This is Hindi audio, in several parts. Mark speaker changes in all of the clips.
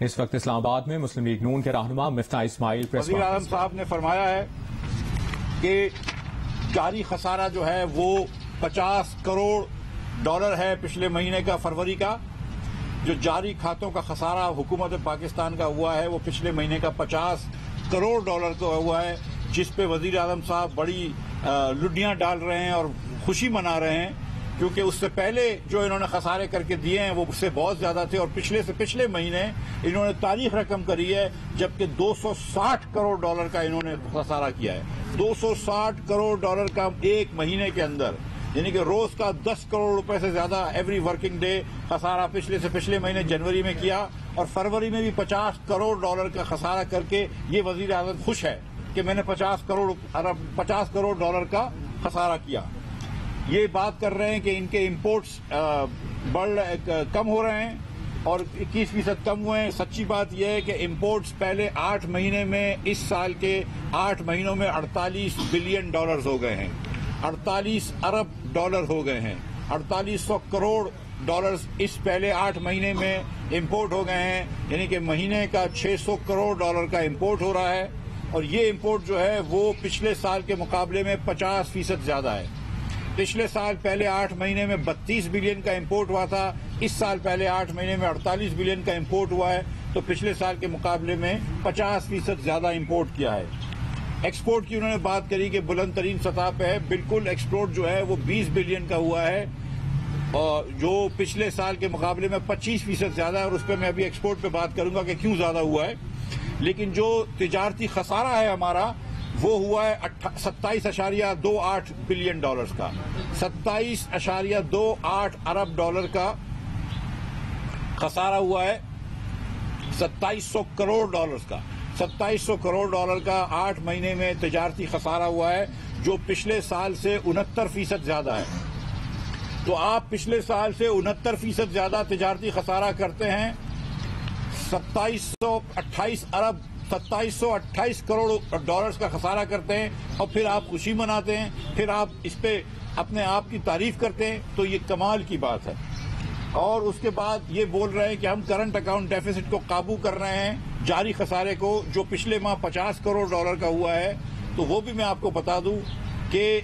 Speaker 1: इस वक्त इस्लामाबाद में मुस्लिम लीग नून के रहनुमा मिफ्ता इस्माइल प्रेस
Speaker 2: वज़ीर आज़म साहब ने फरमाया है कि जारी खसारा जो है वो 50 करोड़ डॉलर है पिछले महीने का, फरवरी का। जो जारी खातों का खसारा हुकूमत पाकिस्तान का हुआ है वो पिछले महीने का 50 करोड़ डॉलर का हुआ है, जिस पे वज़ीर आज़म साहब बड़ी लुड्डियां डाल रहे हैं और खुशी मना रहे हैं, क्योंकि उससे पहले जो इन्होंने खसारे करके दिए हैं वो उससे बहुत ज्यादा थे और पिछले महीने इन्होंने तारीख रकम करी है जबकि 260 करोड़ डॉलर का इन्होंने खसारा किया है। 260 करोड़ डॉलर का एक महीने के अंदर, यानी कि रोज का 10 करोड़ रुपए से ज्यादा एवरी वर्किंग डे खसारा पिछले महीने जनवरी में किया और फरवरी में भी 50 करोड़ डॉलर का खसारा करके ये वजीर आज़म खुश है कि मैंने 50 करोड़ डॉलर का खसारा किया। ये बात कर रहे हैं कि इनके इम्पोर्ट्स कम हो रहे हैं और 21% कम हुए हैं। सच्ची बात यह है कि इम्पोर्ट्स पहले 8 महीने में, इस साल के 8 महीनों में 48 बिलियन डॉलर हो गए हैं, 48 अरब डॉलर हो गए हैं, 4800 करोड़ डॉलर इस पहले 8 महीने में इम्पोर्ट हो गए हैं, यानी कि महीने का 600 करोड़ डॉलर का इम्पोर्ट हो रहा है। और ये इम्पोर्ट जो है वो पिछले साल के मुकाबले में 50% ज्यादा है। पिछले साल पहले 8 महीने में 32 बिलियन का इम्पोर्ट हुआ था, इस साल पहले 8 महीने में 48 बिलियन का इम्पोर्ट हुआ है, तो पिछले साल के मुकाबले में 50% ज्यादा इम्पोर्ट किया है। एक्सपोर्ट की उन्होंने बात करी कि बुलंद तरीन सतह पे है, बिल्कुल एक्सपोर्ट जो है वो 20 बिलियन का हुआ है और जो पिछले साल के मुकाबले में 25% ज्यादा है और उस पर मैं अभी एक्सपोर्ट पे बात करूंगा कि क्यों ज्यादा हुआ है। लेकिन जो तिजारती खसारा है हमारा वो हुआ है 27.28 बिलियन डॉलर्स का, 27.28 अरब डॉलर का खसारा हुआ है, 2700 करोड़ डॉलर्स का, 2700 करोड़ डॉलर का 8 महीने में तिजारती खसारा हुआ है, जो पिछले साल से 69% ज्यादा है। तो आप पिछले साल से 69% ज्यादा तिजारती खसारा करते हैं, 2728 करोड़ डॉलर्स का खसारा करते हैं और फिर आप खुशी मनाते हैं, फिर आप इस पे अपने आप की तारीफ करते हैं, तो ये कमाल की बात है। और उसके बाद ये बोल रहे हैं कि हम करंट अकाउंट डेफिसिट को काबू कर रहे हैं, जारी खसारे को, जो पिछले माह 50 करोड़ डॉलर का हुआ है। तो वो भी मैं आपको बता दूं कि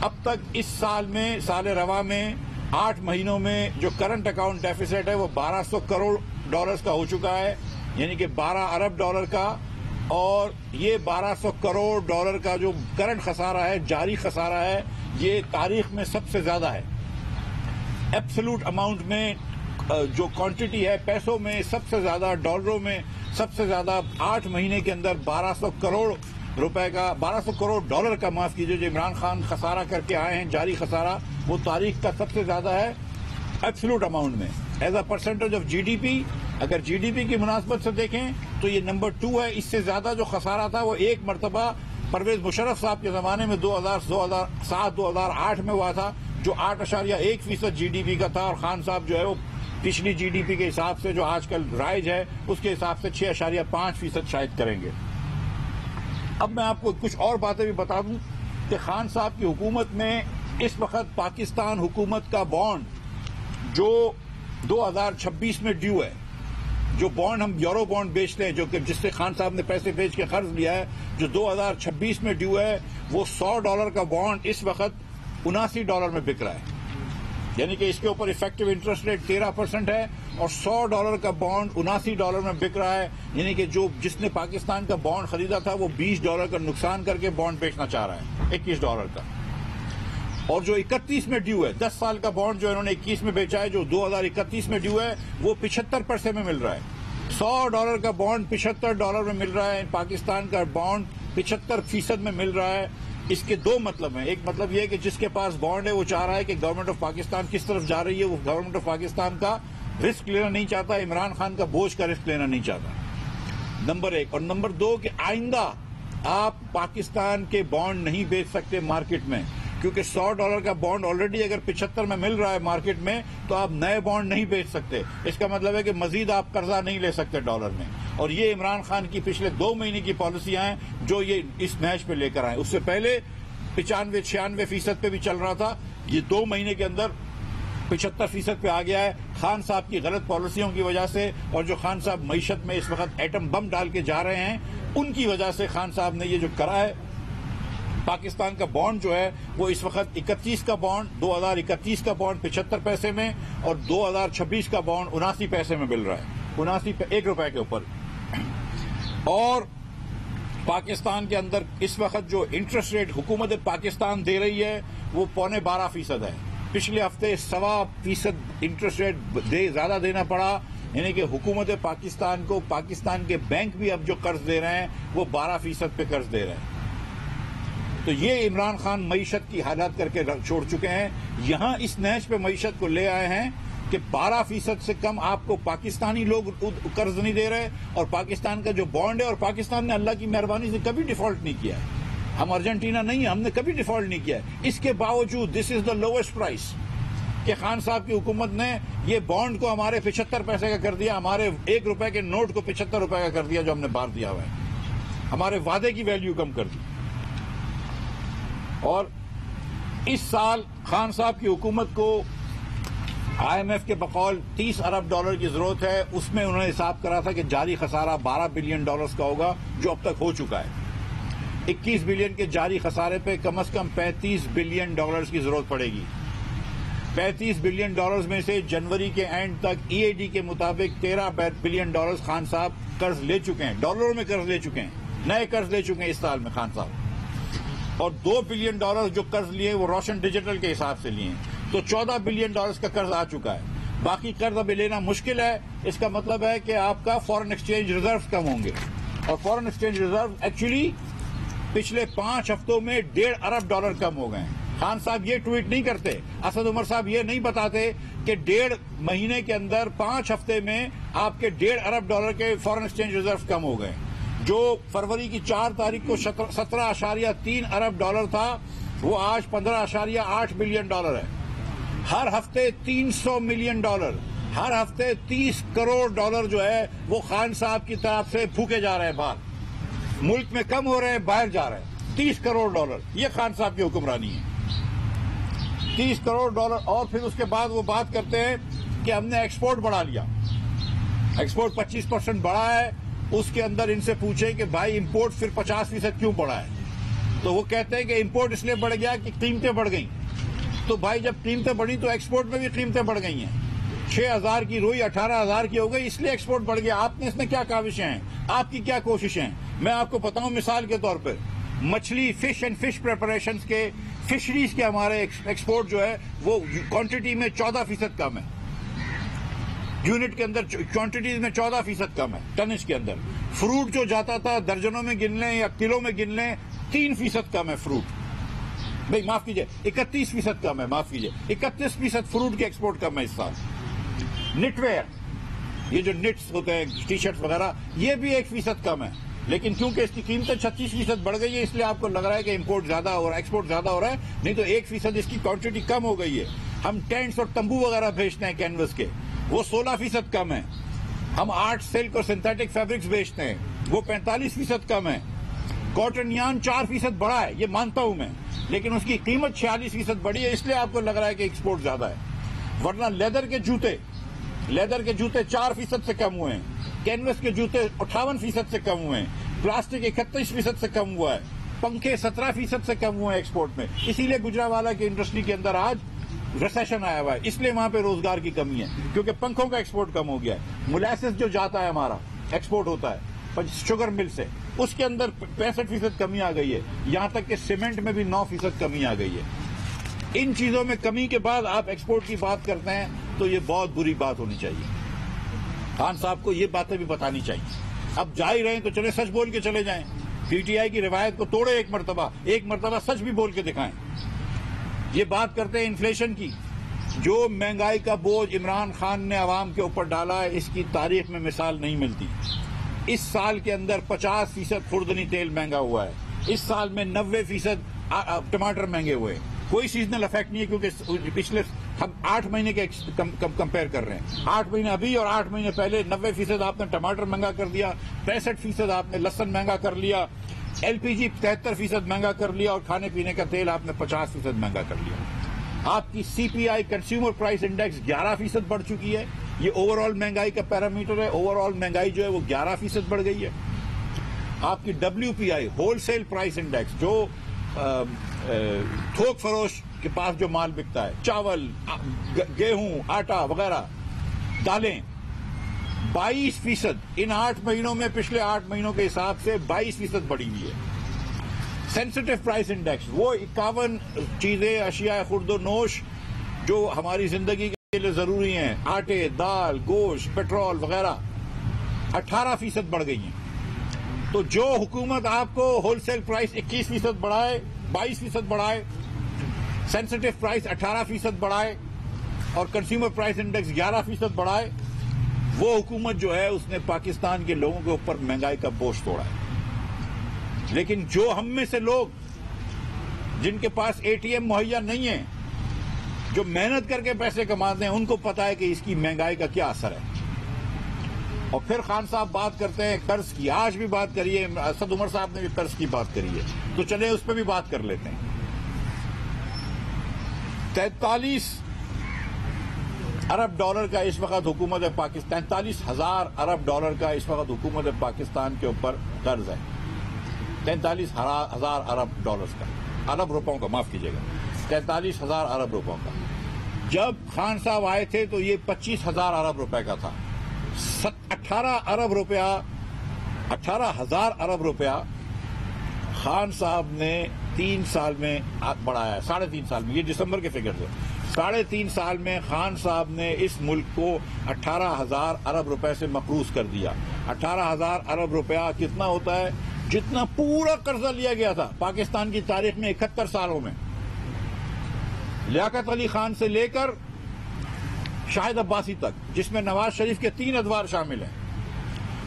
Speaker 2: अब तक इस साल में, साल रवा में 8 महीनों में जो करंट अकाउंट डेफिसिट है वो 1200 करोड़ डॉलर्स का हो चुका है, यानी कि 12 अरब डॉलर का। और ये 1200 करोड़ डॉलर का जो करंट खसारा है, जारी खसारा है, ये तारीख में सबसे ज्यादा है। एब्सोल्यूट अमाउंट में जो क्वांटिटी है पैसों में सबसे ज्यादा, डॉलरों में सबसे ज्यादा, 8 महीने के अंदर 1200 करोड़ रुपए का, 1200 करोड़ डॉलर का, माफ कीजिए, जो इमरान खान खसारा करके आए हैं, जारी खसारा, वो तारीख का सबसे ज्यादा है एब्सोल्यूट अमाउंट में। As a percentage of GDP, अगर जीडीपी की मुनासबत से देखें तो ये नंबर 2 है। इससे ज्यादा जो खसारा था वो एक मरतबा परवेज मुशर्रफ साहब के जमाने में 2007-2008 में हुआ था, जो 8.1% जीडीपी का था, और खान साहब जो है वो पिछली जीडीपी के हिसाब से जो आजकल राइज है उसके हिसाब से 6.5% शायद करेंगे। अब मैं आपको कुछ और बातें भी बता दूं कि खान साहब की हुकूमत में इस वक्त पाकिस्तान हुकूमत का बॉन्ड जो 2026 में ड्यू है, जो बॉन्ड हम यूरो बॉन्ड बेचते हैं, जो कि जिससे खान साहब ने पैसे बेच के कर्ज लिया है, जो 2026 में ड्यू है, वो $100 का बॉन्ड इस वक्त $79 में बिक रहा है, यानी कि इसके ऊपर इफेक्टिव इंटरेस्ट रेट 13% है और $100 का बॉन्ड $79 में बिक रहा है, यानी कि जो जिसने पाकिस्तान का बॉन्ड खरीदा था वो $20 का नुकसान करके बॉन्ड बेचना चाह रहा है, $21 का। और जो 31 में ड्यू है, 10 साल का बॉन्ड जो इन्होंने 21 में बेचा है, जो 2031 में ड्यू है, वो 75 पैसे में मिल रहा है। $100 का बॉन्ड $75 में मिल रहा है, पाकिस्तान का बॉन्ड 75% में मिल रहा है। इसके दो मतलब हैं। एक मतलब यह है कि जिसके पास बॉन्ड है वो चाह रहा है कि गवर्नमेंट ऑफ पाकिस्तान किस तरफ जा रही है, वो गवर्नमेंट ऑफ पाकिस्तान का रिस्क लेना नहीं चाहता, इमरान खान का बोझ का रिस्क लेना नहीं चाहता, नंबर 1। और नंबर 2 कि आइंदा आप पाकिस्तान के बॉन्ड नहीं बेच सकते मार्केट में, क्योंकि $100 का बॉन्ड ऑलरेडी अगर 75 में मिल रहा है मार्केट में, तो आप नए बॉन्ड नहीं बेच सकते। इसका मतलब है कि मजीद आप कर्जा नहीं ले सकते डॉलर में। और ये इमरान खान की पिछले 2 महीने की पॉलिसियां हैं जो ये इस मैच पे लेकर आए। उससे पहले 95-96% पे भी चल रहा था, ये 2 महीने के अंदर 75% पे आ गया है खान साहब की गलत पॉलिसियों की वजह से, और जो खान साहब मईशत में इस वक्त एटम बम डाल के जा रहे हैं उनकी वजह से खान साहब ने ये जो करा है। पाकिस्तान का बॉन्ड जो है वो इस वक्त 31 का बॉन्ड 2021 का बॉन्ड 75 पैसे में और 2026 का बॉन्ड 79 पैसे में मिल रहा है, 1 रुपए के ऊपर। और पाकिस्तान के अंदर इस वक्त जो इंटरेस्ट रेट हुकूमत पाकिस्तान दे रही है वो 12.25% है। पिछले हफ्ते 1.25% इंटरेस्ट रेट ज्यादा देना पड़ा, यानी कि हुकूमत पाकिस्तान को पाकिस्तान के बैंक भी अब जो कर्ज दे रहे हैं वो 12% पे कर्ज दे रहे हैं। तो ये इमरान खान मईशत की हालात करके छोड़ चुके हैं। यहां इस नहज पे मईशत को ले आए हैं कि 12% से कम आपको पाकिस्तानी लोग कर्ज नहीं दे रहे, और पाकिस्तान का जो बॉन्ड है, और पाकिस्तान ने अल्लाह की मेहरबानी से कभी डिफॉल्ट नहीं किया है। हम अर्जेंटीना नहीं है, हमने कभी डिफॉल्ट नहीं किया है। इसके बावजूद this is the lowest price कि खान साहब की हुकूमत ने ये बॉन्ड को हमारे 75 पैसे का कर दिया, हमारे 1 रुपए के नोट को 75 रुपए का कर दिया जो हमने बाहर दिया हुआ है, हमारे वादे की वैल्यू कम कर दी। और इस साल खान साहब की हुकूमत को IMF के बकौल $30 अरब की जरूरत है। उसमें उन्होंने हिसाब करा था कि जारी खसारा $12 बिलियन का होगा, जो अब तक हो चुका है। 21 बिलियन के जारी खसारे पे कम से कम $35 बिलियन की जरूरत पड़ेगी। $35 बिलियन में से जनवरी के एंड तक EAD के मुताबिक $13 बिलियन खान साहब कर्ज ले चुके हैं, डॉलरों में कर्ज ले चुके हैं, नए कर्ज ले चुके हैं इस साल में खान साहब। और $2 बिलियन जो कर्ज लिए वो रोशन डिजिटल के हिसाब से लिए हैं, तो $14 बिलियन का कर्ज आ चुका है। बाकी कर्ज अभी लेना मुश्किल है। इसका मतलब है कि आपका फॉरेन एक्सचेंज रिजर्व कम होंगे, और फॉरेन एक्सचेंज रिजर्व एक्चुअली पिछले 5 हफ्तों में $1.5 अरब कम हो गए हैं। खान साहब ये ट्वीट नहीं करते, असद उमर साहब ये नहीं बताते कि 1.5 महीने के अंदर 5 हफ्ते में आपके $1.5 अरब के फॉरेन एक्सचेंज रिजर्व कम हो गए। जो फरवरी की 4 तारीख को 17.3 अरब था, वो आज $15.8 बिलियन है। हर हफ्ते $300 मिलियन, हर हफ्ते $30 करोड़ जो है वो खान साहब की तरफ से फूके जा रहे हैं बाहर, मुल्क में कम हो रहे हैं, बाहर जा रहे हैं। $30 करोड़, ये खान साहब की हुक्मरानी है। $30 करोड़। और फिर उसके बाद वो बात करते हैं कि हमने एक्सपोर्ट बढ़ा लिया, एक्सपोर्ट 25% बढ़ा है। उसके अंदर इनसे पूछे कि भाई इंपोर्ट फिर 50% क्यों बढ़ा है, तो वो कहते हैं कि इंपोर्ट इसलिए बढ़ गया कि कीमतें बढ़ गई। तो भाई जब कीमतें बढ़ी तो एक्सपोर्ट में भी कीमतें बढ़ गई हैं। 6,000 की रुई 18,000 की हो गई, इसलिए एक्सपोर्ट बढ़ गया। आपने इसमें क्या काविशें हैं, आपकी क्या कोशिशें हैं? मैं आपको बताऊं मिसाल के तौर पर, मछली फिश एंड फिश प्रिपरेशंस के फिशरीज के हमारे एक्सपोर्ट जो है वो क्वांटिटी में 14% कम है, यूनिट के अंदर क्वांटिटीज में 14% कम है, टनेज के अंदर। फ्रूट जो जाता था दर्जनों में गिन लें या किलो में गिन लें, 3% कम है फ्रूट। भाई माफ कीजिए, 31% कम है, माफ कीजिए 31% फ्रूट की एक्सपोर्ट कम है इस साल। निटवेयर, ये जो निट्स होते हैं टी शर्ट वगैरह, ये भी 1% कम है, लेकिन क्योंकि इसकी कीमतें 36% बढ़ गई है इसलिए आपको लग रहा है कि इंपोर्ट ज्यादा हो रहा है, एक्सपोर्ट ज्यादा हो रहा है, नहीं तो 1% इसकी क्वांटिटी कम हो गई है। हम टेंट्स और तंबू वगैरह भेजते हैं कैनवस के, वो 16% कम है। हम आर्ट सिल्क और सिंथेटिक फैब्रिक्स बेचते हैं, वो 45% कम है। कॉटन यार्न 4% बढ़ा है, ये मानता हूं मैं, लेकिन उसकी कीमत 46% बढ़ी है, इसलिए आपको लग रहा है कि एक्सपोर्ट ज्यादा है। वरना लेदर के जूते 4% से कम हुए हैं, कैनवस के जूते 58% से कम हुए हैं, प्लास्टिक 31% से कम हुआ है, पंखे 17% से कम हुए हैं एक्सपोर्ट में। इसीलिए गुजरावाला की इंडस्ट्री के अंदर आज रिसेशन आया हुआ है, इसलिए वहां पे रोजगार की कमी है, क्योंकि पंखों का एक्सपोर्ट कम हो गया है। मोलासेस जो जाता है हमारा एक्सपोर्ट होता है शुगर मिल से, उसके अंदर 65% कमी आ गई है। यहां तक कि सीमेंट में भी 9% कमी आ गई है। इन चीजों में कमी के बाद आप एक्सपोर्ट की बात करते हैं तो ये बहुत बुरी बात होनी चाहिए। खान साहब को ये बातें भी बतानी चाहिए। अब जा ही रहे हैं तो चले सच बोल के चले जाएं, पीटीआई की रिवायत को तोड़े, एक मरतबा सच भी बोल के दिखाएं। ये बात करते हैं इन्फ्लेशन की, जो महंगाई का बोझ इमरान खान ने आवाम के ऊपर डाला है, इसकी तारीख में मिसाल नहीं मिलती। इस साल के अंदर 50% खुर्दनी तेल महंगा हुआ है, इस साल में 90% टमाटर महंगे हुए। कोई सीजनल इफेक्ट नहीं है, क्योंकि पिछले हम 8 महीने के कंपेयर कर रहे हैं। 8 महीने अभी और 8 महीने पहले 90% आपने टमाटर महंगा कर दिया, 65% आपने लहसुन महंगा कर लिया, LPG 73% महंगा कर लिया, और खाने पीने का तेल आपने 50% महंगा कर लिया। आपकी सीपीआई कंज्यूमर प्राइस इंडेक्स 11% बढ़ चुकी है। ये ओवरऑल महंगाई का पैरामीटर है। ओवरऑल महंगाई जो है वो 11% बढ़ गई है। आपकी WPI होलसेल प्राइस इंडेक्स, जो थोक फरोश के पास जो माल बिकता है, चावल, गेहूं, आटा वगैरह, दालें, 22% इन 8 महीनों में, पिछले 8 महीनों के हिसाब से 22% बढ़ी हुई है। सेंसिटिव प्राइस इंडेक्स, वो 51 चीजें, अशिया खुर्दोनोश जो हमारी जिंदगी के लिए जरूरी हैं, आटे, दाल, गोश्त, पेट्रोल वगैरह, 18% बढ़ गई हैं। तो जो हुकूमत आपको होलसेल प्राइस 21% बढ़ाए, 22% बढ़ाए, सेंसिटिव प्राइस 18% बढ़ाए और कंज्यूमर प्राइस इंडेक्स 11% बढ़ाए, वो हुकूमत जो है उसने पाकिस्तान के लोगों के ऊपर महंगाई का बोझ तोड़ा है। लेकिन जो हम में से लोग जिनके पास ATM मुहैया नहीं है, जो मेहनत करके पैसे कमाते हैं, उनको पता है कि इसकी महंगाई का क्या असर है। और फिर खान साहब बात करते हैं कर्ज की। आज भी बात करिए, असद उमर साहब ने भी कर्ज की बात करी है, तो चले उस पर भी बात कर लेते हैं। 43 अरब डॉलर का इस वक्त हुकूमत है पाकिस्तान, 43,000 अरब डॉलर का इस वक्त हुकूमत है पाकिस्तान के ऊपर कर्ज है। 43,000 अरब डॉलर का, अरब रुपयों का, माफ कीजिएगा, 43,000 अरब रुपयों का। जब खान साहब आए थे तो ये 25,000 अरब रुपए का था। 18,000 अरब रुपया खान साहब ने 3 साल में बढ़ाया, 3.5 साल में, ये दिसंबर के फिगर से 3.5 साल में खान साहब ने इस मुल्क को 18,000 अरब रुपए से मकरूज कर दिया। 18,000 अरब रुपया कितना होता है? जितना पूरा कर्जा लिया गया था पाकिस्तान की तारीख में 71 सालों में, लियाकत अली खान से लेकर शाहिद अब्बासी तक, जिसमें नवाज शरीफ के 3 अदवार शामिल हैं,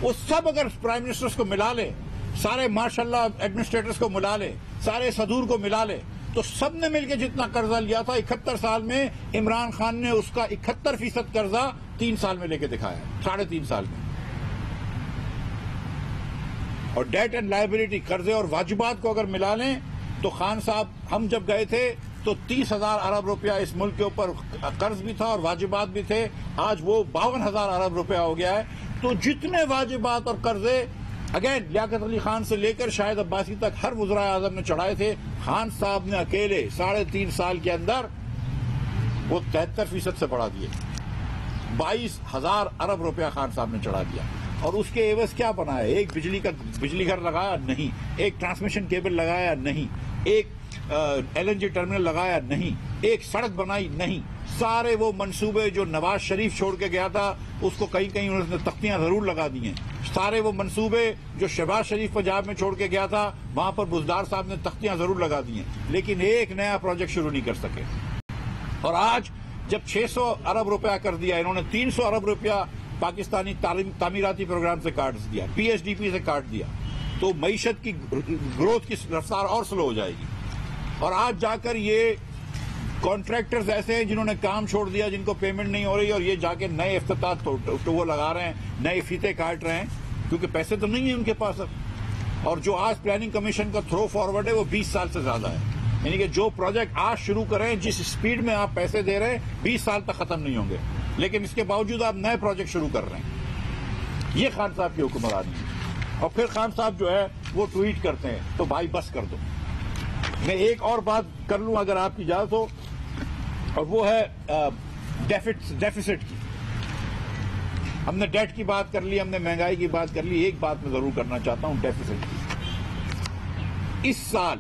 Speaker 2: वो सब अगर प्राइम मिनिस्टर्स को मिला ले, सारे मार्शल एडमिनिस्ट्रेटर्स को मिला ले, सारे सदूर को मिला ले, तो सबने मिलकर जितना कर्जा लिया था 71 साल में, इमरान खान ने उसका 71% कर्जा 3 साल में लेके दिखाया, 3.5 साल में। और डेट एंड लायबिलिटी, कर्जे और वाजिबात को अगर मिला लें तो खान साहब, हम जब गए थे तो 30,000 अरब रुपया इस मुल्क के ऊपर कर्ज भी था और वाजिबात भी थे। आज वो 52,000 अरब रुपया हो गया है। तो जितने वाजिबात और कर्जे अगेन लियाकत अली खान से लेकर शाहिद अब्बासी तक हर वज़राए आज़म ने चढ़ाए थे, खान साहब ने अकेले 3.5 साल के अंदर वो 73% से बढ़ा दिए। 22,000 अरब रुपया खान साहब ने चढ़ा दिया। और उसके एवज क्या बनाया? एक बिजली घर लगाया नहीं, एक ट्रांसमिशन केबल लगाया नहीं, एक LNG टर्मिनल लगाया नहीं, एक सड़क बनाई नहीं। सारे वो मंसूबे जो नवाज शरीफ छोड़ के गया था, उसको कहीं कहीं उन्होंने तख्तियां जरूर लगा दी हैं। सारे वो मंसूबे जो शहबाज शरीफ पंजाब में छोड़ के गया था, वहां पर बुजदार साहब ने तख्तियां जरूर लगा दी हैं, लेकिन एक नया प्रोजेक्ट शुरू नहीं कर सके। और आज जब 600 अरब रुपया कर दिया इन्होंने, 300 अरब रुपया पाकिस्तानी तामीराती प्रोग्राम से काट दिया, PSDP से काट दिया, तो मईशत की ग्रोथ की रफ्तार और स्लो हो जाएगी। और आज जाकर ये कॉन्ट्रैक्टर्स ऐसे हैं जिन्होंने काम छोड़ दिया, जिनको पेमेंट नहीं हो रही, और ये जाके नए इफ्तिताह तो वो लगा रहे हैं, नए फीते काट रहे हैं, क्योंकि पैसे तो नहीं है उनके पास अब। और जो आज प्लानिंग कमीशन का थ्रो फॉरवर्ड है वो 20 साल से ज्यादा है। यानी कि जो प्रोजेक्ट आज शुरू करें, जिस स्पीड में आप पैसे दे रहे हैं, 20 साल तक खत्म नहीं होंगे, लेकिन इसके बावजूद आप नए प्रोजेक्ट शुरू कर रहे हैं। ये खान साहब की हुक्मरानी है। और फिर खान साहब जो है वो ट्वीट करते हैं, तो भाई बस कर दो। मैं एक और बात कर लूं अगर आपकी इजाजत हो, और वो है डेफिसिट की। हमने डेट की बात कर ली, हमने महंगाई की बात कर ली, एक बात मैं जरूर करना चाहता हूं डेफिसिट की। इस साल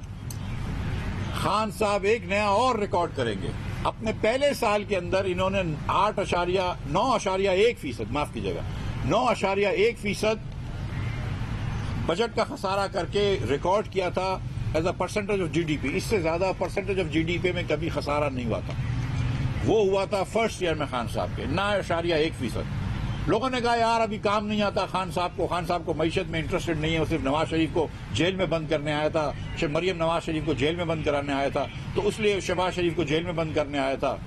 Speaker 2: खान साहब एक नया और रिकॉर्ड करेंगे। अपने पहले साल के अंदर इन्होंने 9.1%, माफ कीजिएगा, 9.1% बजट का खसारा करके रिकॉर्ड किया था as a percentage of GDP। इससे ज्यादा परसेंटेज ऑफ GDP में कभी खसारा नहीं हुआ था। वो हुआ था फर्स्ट ईयर में खान साहब के, 9.1%। लोगों ने कहा यार अभी काम नहीं आता खान साहब को मईशत में इंटरेस्टेड नहीं है, वो सिर्फ नवाज शरीफ को जेल में बंद करने आया था, मरियम नवाज शरीफ को जेल में बंद कराने आया था, तो इसलिए शहबाज शरीफ को जेल में बंद करने आया था,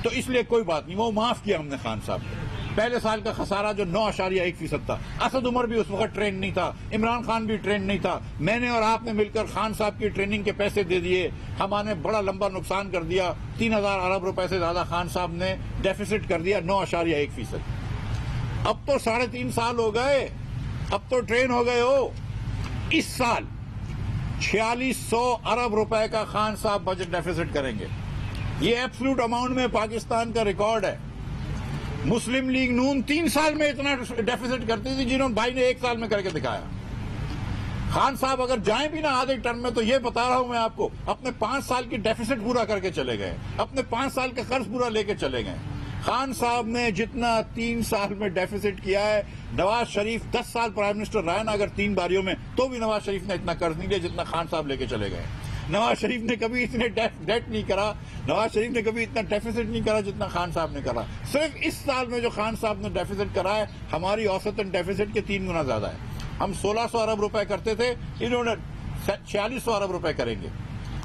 Speaker 2: तो इसलिए कोई बात नहीं, वो माफ किया हमने खान साहब को। पहले साल का खसारा जो 9.1% था। असद उमर भी उस वक्त ट्रेंड नहीं था, इमरान खान भी ट्रेंड नहीं था। मैंने और आपने मिलकर खान साहब की ट्रेनिंग के पैसे दे दिए, हमारे बड़ा लंबा नुकसान कर दिया। 3,000 अरब रुपए से ज्यादा खान साहब ने डेफिसिट कर दिया, 9.1%। अब तो 3.5 साल हो गए, अब तो ट्रेन हो गए हो। इस साल 4600 अरब रुपए का खान साहब बजट डेफिसिट करेंगे। ये एब्सोल्यूट अमाउंट में पाकिस्तान का रिकॉर्ड है। मुस्लिम लीग नून 3 साल में इतना डेफिसिट करती थी, जिन्होंने भाई ने 1 साल में करके दिखाया। खान साहब अगर जाएं भी ना आधे टर्म में, तो ये बता रहा हूं मैं आपको, अपने 5 साल की डेफिसिट पूरा करके चले गए, अपने 5 साल का कर्ज पूरा लेके चले गए। खान साहब ने जितना 3 साल में डेफिसिट किया है, नवाज शरीफ 10 साल प्राइम मिनिस्टर रहा ना अगर 3 बारियों में, तो भी नवाज शरीफ ने इतना कर्ज नहीं लिया जितना खान साहब लेके चले गए। नवाज शरीफ ने कभी इतने डेट नहीं करा, नवाज शरीफ ने कभी इतना डेफिसिट नहीं करा जितना खान साहब ने करा। सिर्फ इस साल में जो खान साहब ने डेफिसिट करा है, हमारी औसतन डेफिसिट के 3 गुना ज्यादा है। हम 1600 अरब रुपए करते थे, इन्होंने 4600 अरब रुपए करेंगे।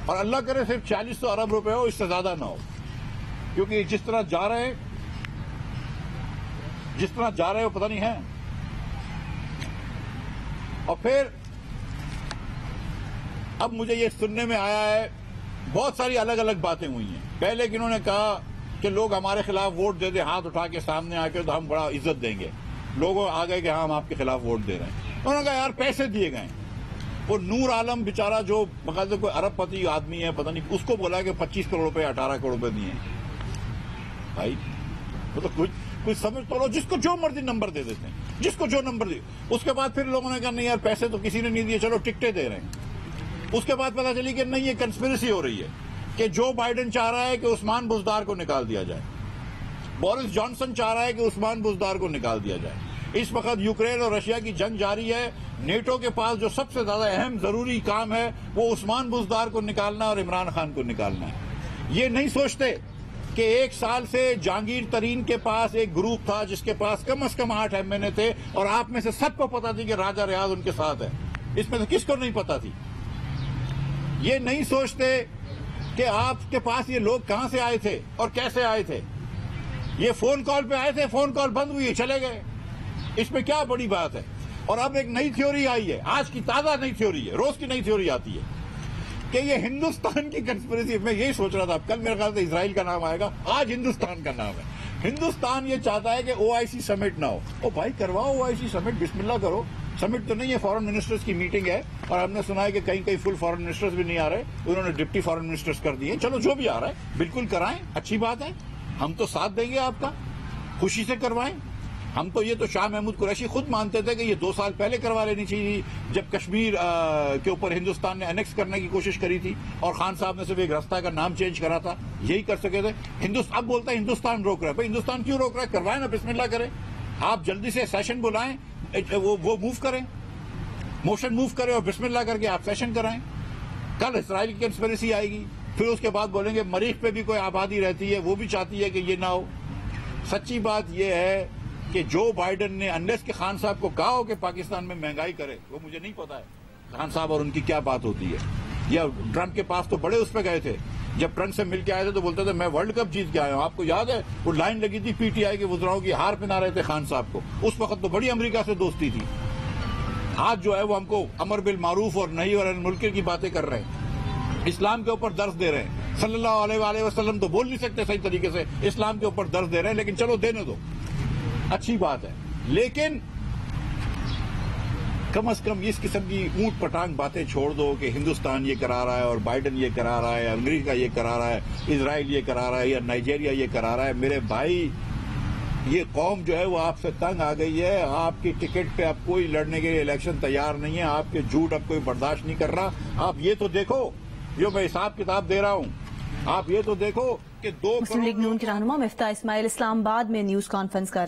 Speaker 2: और अल्लाह करे सिर्फ 4600 अरब रुपए हो, इससे ज्यादा ना हो, क्योंकि जिस तरह जा रहे हो पता नहीं है। और फिर अब मुझे ये सुनने में आया है, बहुत सारी अलग अलग बातें हुई हैं। पहले कि इन्होंने कहा कि लोग हमारे खिलाफ वोट दे दे, हाथ उठा के सामने आके, तो हम बड़ा इज्जत देंगे। लोगों आ गए कि हाँ हम आपके खिलाफ वोट दे रहे हैं। उन्होंने कहा यार पैसे दिए गए। वो नूर आलम बेचारा जो बकायदे कोई अरबपति आदमी है, पता नहीं, उसको बोला कि 25 करोड़ रुपए 18 करोड़ रुपए दिए। भाई वो तो कुछ समझ तो लो, जिसको जो मर्जी नंबर दे देते हैं, जिसको जो नंबर दिए। उसके बाद फिर लोगों ने कहा नहीं यार पैसे तो किसी ने नहीं दिए, चलो टिकटें दे रहे हैं। उसके बाद पता चली कि नहीं, ये कंस्पिरेसी हो रही है कि जो बाइडेन चाह रहा है कि उस्मान बुज़दार को निकाल दिया जाए, बोरिस जॉनसन चाह रहा है कि उस्मान बुज़दार को निकाल दिया जाए। इस वक्त यूक्रेन और रशिया की जंग जारी है। नेटो के पास जो सबसे ज्यादा अहम जरूरी काम है वो उस्मान बुज़दार को निकालना और इमरान खान को निकालना है। ये नहीं सोचते कि 1 साल से जहांगीर तरीन के पास एक ग्रुप था जिसके पास कम से कम 8 MNA थे, और आप में से सबको पता थी कि राजा रियाज उनके साथ है। इसमें से किसको नहीं पता थी? ये नहीं सोचते कि आपके पास ये लोग कहां से आए थे और कैसे आए थे। ये फोन कॉल पे आए थे, फोन कॉल बंद हुई, चले गए। इसमें क्या बड़ी बात है? और अब एक नई थ्योरी आई है, आज की ताजा नई थ्योरी है, रोज की नई थ्योरी आती है कि ये हिंदुस्तान की कंस्पिरेसी। मैं यही सोच रहा था, कल मेरे ख्याल से इजराइल का नाम आएगा, आज हिंदुस्तान का नाम है। हिंदुस्तान ये चाहता है कि OIC समिट ना हो। ओ भाई करवाओ OIC समिट, बिस्मिल्लाह करो। समिट तो नहीं है, फॉरेन मिनिस्टर्स की मीटिंग है, और हमने सुना है कि कहीं फुल फॉरेन मिनिस्टर्स भी नहीं आ रहे, उन्होंने डिप्टी फॉरेन मिनिस्टर्स कर दिए। चलो जो भी आ रहा है बिल्कुल कराएं, अच्छी बात है, हम तो साथ देंगे आपका, खुशी से करवाएं। हम तो ये तो शाह महमूद कुरैशी खुद मानते थे कि ये 2 साल पहले करवा लेनी चाहिए, जब कश्मीर के ऊपर हिंदुस्तान ने एनेक्स करने की कोशिश करी थी और खान साहब ने सिर्फ एक रास्ता का नाम चेंज करा था, यही कर सके थे। अब बोलता है हिंदुस्तान रोक रहा है। भाई हिंदुस्तान क्यों रोक रहा है? करवाएं ना, बिस्मिल्लाह करें। आप जल्दी से सेशन बुलाएं, वो मूव करें, मोशन मूव करें और बिस्मिल्लाह करके आप सेशन कराएं। कल इजराइल की कंस्पिरेसी आएगी, फिर उसके बाद बोलेंगे मरीख पे भी कोई आबादी रहती है, वो भी चाहती है कि ये ना हो। सच्ची बात यह है कि जो बाइडेन ने अनलेस के खान साहब को कहा हो कि पाकिस्तान में महंगाई करे, वो मुझे नहीं पता है खान साहब और उनकी क्या बात होती है। या ट्रंप के पास तो बड़े उस पर गए थे, जब ट्रंप से मिलके आए थे तो बोलते थे मैं वर्ल्ड कप जीत के आया हूं। आपको याद है वो लाइन लगी थी PTI के वुज़राओं की, हार पहना रहे थे खान साहब को। उस वक्त तो बड़ी अमेरिका से दोस्ती थी। आज जो है वो हमको अमर बिल मारूफ और नही और मुनकर की बातें कर रहे हैं, इस्लाम के ऊपर दर्ज दे रहे हैं। सल्लल्लाहु अलैहि वसल्लम तो बोल नहीं सकते सही तरीके से, इस्लाम के ऊपर दर्ज दे रहे हैं, लेकिन चलो देने दो, अच्छी बात है। लेकिन कम से कम इस किस्म की ऊंट पटांग बातें छोड़ दो कि हिंदुस्तान ये करा रहा है और बाइडेन ये करा रहा है, अमेरिका ये करा रहा है, इजराइल ये करा रहा है या नाइजीरिया ये करा रहा है। मेरे भाई, ये कौम जो है वो आपसे तंग आ गई है। आपकी टिकट पे अब कोई लड़ने के लिए इलेक्शन तैयार नहीं है, आपके झूठ अब कोई बर्दाश्त नहीं कर रहा। आप ये तो देखो, जो मैं हिसाब किताब दे रहा हूँ, आप ये तो देखो कि 2
Speaker 3: मुस्लिम लीग नून के रहनुमा मिफ्ता इस्माइल इस्लामाबाद में न्यूज कॉन्फ्रेंस कर